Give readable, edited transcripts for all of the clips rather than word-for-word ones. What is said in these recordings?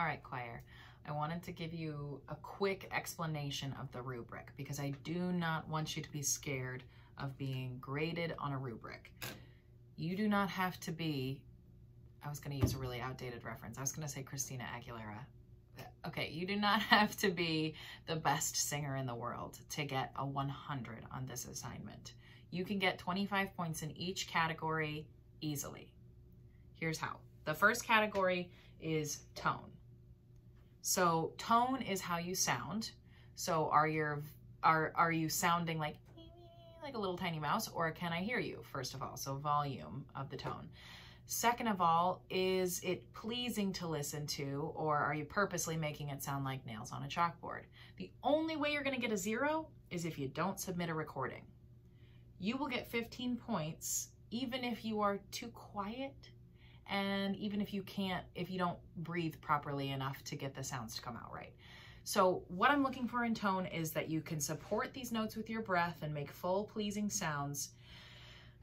All right, choir. I wanted to give you a quick explanation of the rubric because I do not want you to be scared of being graded on a rubric. You do not have to be, I was going to use a really outdated reference. I was going to say Christina Aguilera. Okay, you do not have to be the best singer in the world to get a 100 on this assignment. You can get 25 points in each category easily. Here's how. The first category is tone. So tone is how you sound. So are you sounding like a little tiny mouse, or can I hear you, first of all? So volume of the tone. Second of all, is it pleasing to listen to, or are you purposely making it sound like nails on a chalkboard? The only way you're going to get a 0 is if you don't submit a recording. You will get 15 points even if you are too quiet, and even if you don't breathe properly enough to get the sounds to come out right. So what I'm looking for in tone is that you can support these notes with your breath and make full pleasing sounds,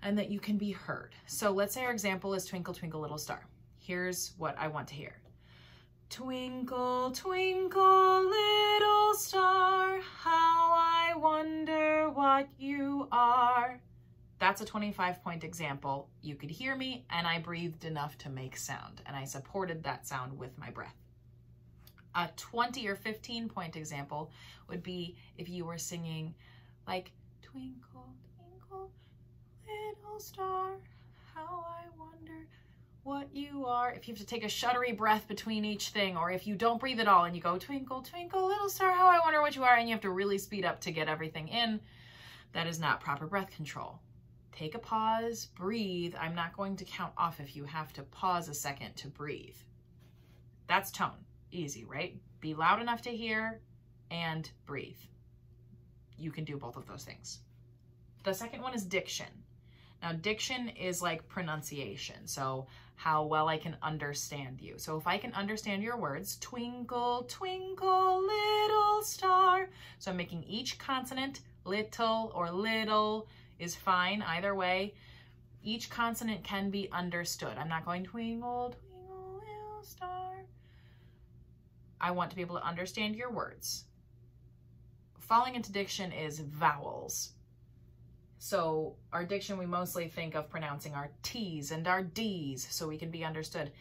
and that you can be heard. So let's say our example is Twinkle, Twinkle, Little Star. Here's what I want to hear. Twinkle, twinkle, little star, how I wonder what you are. That's a 25-point example. You could hear me, and I breathed enough to make sound, and I supported that sound with my breath. A 20 or 15-point example would be if you were singing like, twinkle, twinkle, little star, how I wonder what you are. If you have to take a shuddery breath between each thing, or if you don't breathe at all and you go, twinkle, twinkle, little star, how I wonder what you are, and you have to really speed up to get everything in, that is not proper breath control. Take a pause, breathe. I'm not going to count off if you have to pause a second to breathe. That's tone. Easy, right? Be loud enough to hear and breathe. You can do both of those things. The second one is diction. Now, diction is like pronunciation. So how well I can understand you. So if I can understand your words, twinkle, twinkle, little star. So I'm making each consonant, little or little is fine either way. Each consonant can be understood. I'm not going twinkle, twinkle, little star. I want to be able to understand your words. Falling into diction is vowels. So our diction, we mostly think of pronouncing our T's and our D's so we can be understood.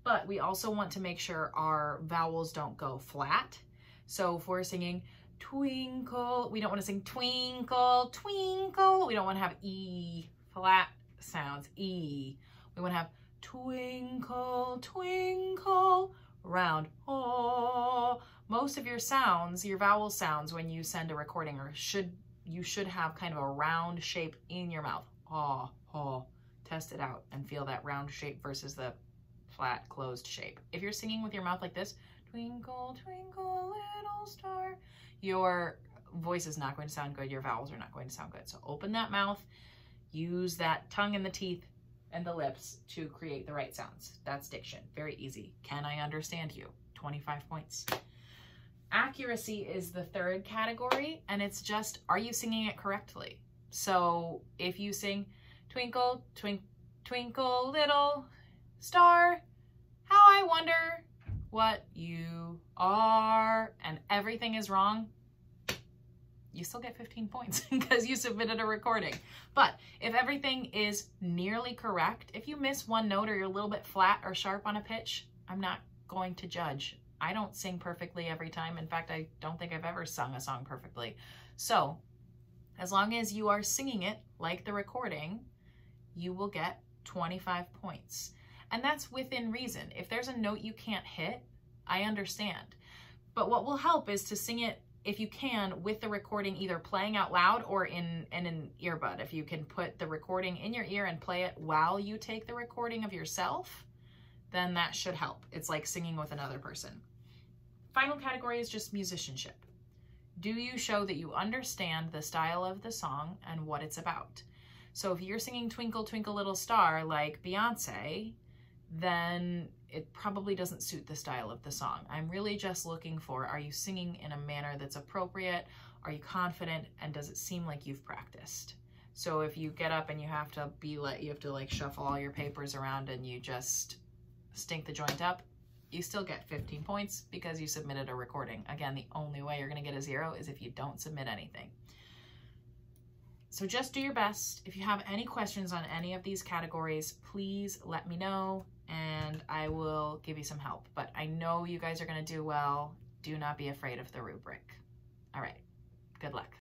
But we also want to make sure our vowels don't go flat. So if we're singing twinkle, we don't want to sing twinkle, twinkle. We don't want to have E flat sounds, E. We want to have twinkle, twinkle, round, oh. Most of your sounds, your vowel sounds when you send a recording, you should have kind of a round shape in your mouth. Oh, oh. Test it out and feel that round shape versus the flat closed shape. If you're singing with your mouth like this, twinkle, twinkle, little star, your voice is not going to sound good. Your vowels are not going to sound good. So open that mouth, use that tongue and the teeth and the lips to create the right sounds. That's diction. Very easy. Can I understand you? 25 points. Accuracy is the third category, and it's just, are you singing it correctly? So if you sing twinkle, twinkle, twinkle, little star, how I wonder what you are, and everything is wrong, you still get 15 points because you submitted a recording. But if everything is nearly correct, if you miss one note or you're a little bit flat or sharp on a pitch, I'm not going to judge. I don't sing perfectly every time. In fact, I don't think I've ever sung a song perfectly. So as long as you are singing it like the recording, you will get 25 points. And that's within reason. If there's a note you can't hit, I understand. But what will help is to sing it, if you can, with the recording either playing out loud or in an earbud. If you can put the recording in your ear and play it while you take the recording of yourself, then that should help. It's like singing with another person. Final category is just musicianship. Do you show that you understand the style of the song and what it's about? So if you're singing Twinkle, Twinkle, Little Star like Beyonce, then it probably doesn't suit the style of the song. I'm really just looking for, are you singing in a manner that's appropriate? Are you confident? And does it seem like you've practiced? So if you get up and you have to like shuffle all your papers around and you just stink the joint up, you still get 15 points because you submitted a recording. Again, the only way you're gonna get a 0 is if you don't submit anything. So just do your best. If you have any questions on any of these categories, please let me know and I will give you some help. But I know you guys are gonna do well. Do not be afraid of the rubric. All right, good luck.